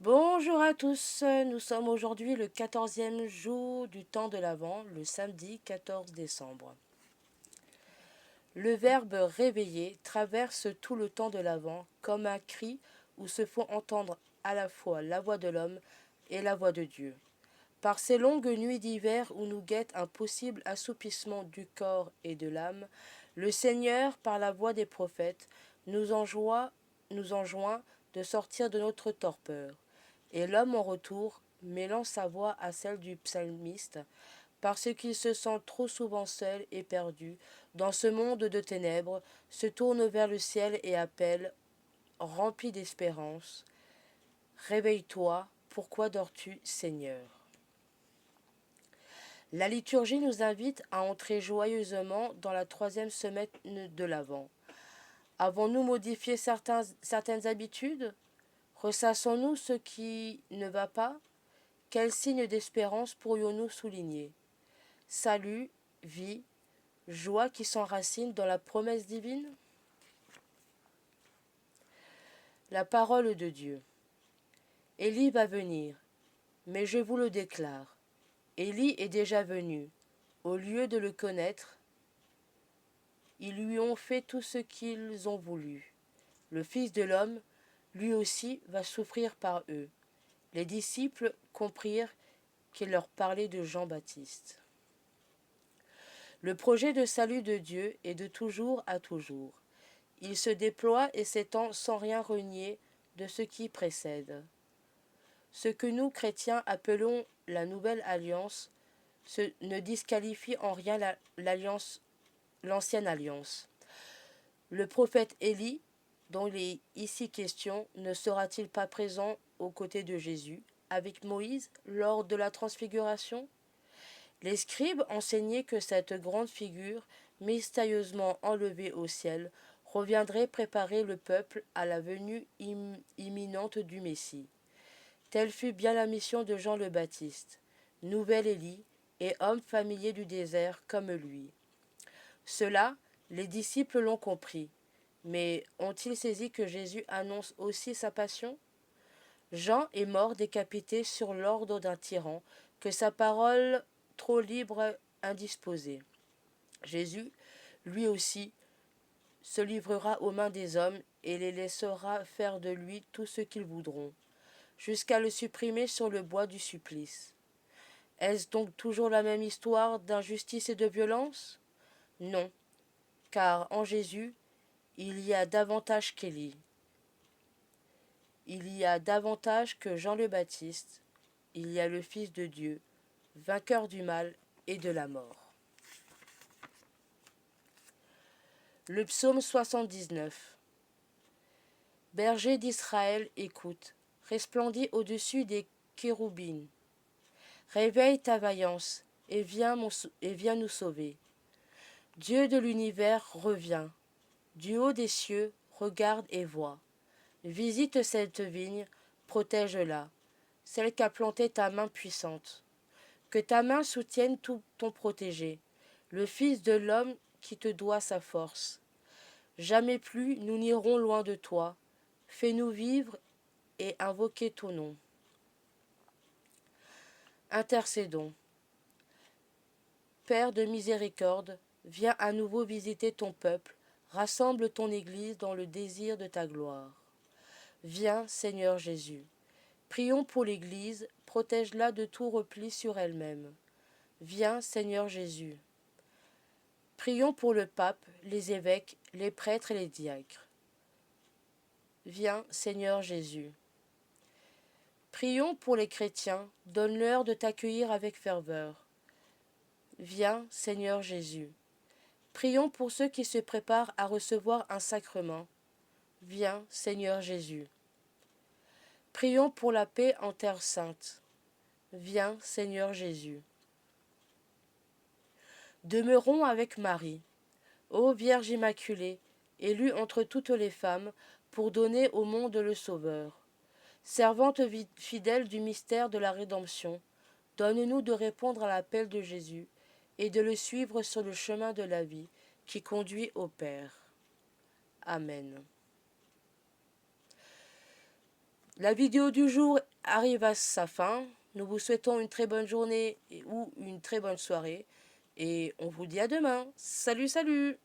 Bonjour à tous, nous sommes aujourd'hui le 14e jour du temps de l'Avent, le samedi 14 décembre. Le verbe réveiller traverse tout le temps de l'Avent comme un cri où se font entendre à la fois la voix de l'homme et la voix de Dieu. Par ces longues nuits d'hiver où nous guette un possible assoupissement du corps et de l'âme, le Seigneur, par la voix des prophètes, nous enjoint de sortir de notre torpeur. Et l'homme en retour, mêlant sa voix à celle du psalmiste, parce qu'il se sent trop souvent seul et perdu dans ce monde de ténèbres, se tourne vers le ciel et appelle, rempli d'espérance, réveille-toi, pourquoi dors-tu, Seigneur? La liturgie nous invite à entrer joyeusement dans la troisième semaine de l'Avent. Avons-nous modifié certaines habitudes? Ressassons-nous ce qui ne va pas? Quels signes d'espérance pourrions-nous souligner? Salut, vie, joie qui s'enracine dans la promesse divine? La parole de Dieu. Élie va venir, mais je vous le déclare. Élie est déjà venu. Au lieu de le connaître, ils lui ont fait tout ce qu'ils ont voulu. Le Fils de l'homme, lui aussi, va souffrir par eux. Les disciples comprirent qu'il leur parlait de Jean-Baptiste. Le projet de salut de Dieu est de toujours à toujours. Il se déploie et s'étend sans rien renier de ce qui précède. Ce que nous, chrétiens, appelons la Nouvelle Alliance ne disqualifie en rien l'ancienne alliance. Le prophète Élie, dont il est ici question, ne sera-t-il pas présent aux côtés de Jésus, avec Moïse, lors de la transfiguration? Les scribes enseignaient que cette grande figure, mystérieusement enlevée au ciel, reviendrait préparer le peuple à la venue imminente du Messie. Telle fut bien la mission de Jean le Baptiste, nouvel Élie et homme familier du désert comme lui. Cela, les disciples l'ont compris, mais ont-ils saisi que Jésus annonce aussi sa passion? Jean est mort décapité sur l'ordre d'un tyran, que sa parole trop libre indisposée. Jésus, lui aussi, se livrera aux mains des hommes et les laissera faire de lui tout ce qu'ils voudront, jusqu'à le supprimer sur le bois du supplice. Est-ce donc toujours la même histoire d'injustice et de violence? Non, car en Jésus, il y a davantage qu'Élie. Il y a davantage que Jean le Baptiste. Il y a le Fils de Dieu, vainqueur du mal et de la mort. Le psaume 79. Berger d'Israël, écoute, resplendis au-dessus des chérubins. Réveille ta vaillance et viens nous sauver. Dieu de l'univers revient. Du haut des cieux, regarde et vois. Visite cette vigne, protège-la, celle qu'a plantée ta main puissante. Que ta main soutienne tout ton protégé, le Fils de l'homme qui te doit sa force. Jamais plus nous n'irons loin de toi. Fais-nous vivre et invoquer ton nom. Intercédons. Père de miséricorde, viens à nouveau visiter ton peuple, rassemble ton Église dans le désir de ta gloire. Viens, Seigneur Jésus. Prions pour l'Église, protège-la de tout repli sur elle-même. Viens, Seigneur Jésus. Prions pour le pape, les évêques, les prêtres et les diacres. Viens, Seigneur Jésus. Prions pour les chrétiens, donne-leur de t'accueillir avec ferveur. Viens, Seigneur Jésus. Prions pour ceux qui se préparent à recevoir un sacrement. Viens, Seigneur Jésus. Prions pour la paix en terre sainte. Viens, Seigneur Jésus. Demeurons avec Marie, ô Vierge Immaculée, élue entre toutes les femmes, pour donner au monde le Sauveur. Servante fidèle du mystère de la rédemption, donne-nous de répondre à l'appel de Jésus et de le suivre sur le chemin de la vie qui conduit au Père. Amen. La vidéo du jour arrive à sa fin. Nous vous souhaitons une très bonne journée ou une très bonne soirée. Et on vous dit à demain. Salut, salut!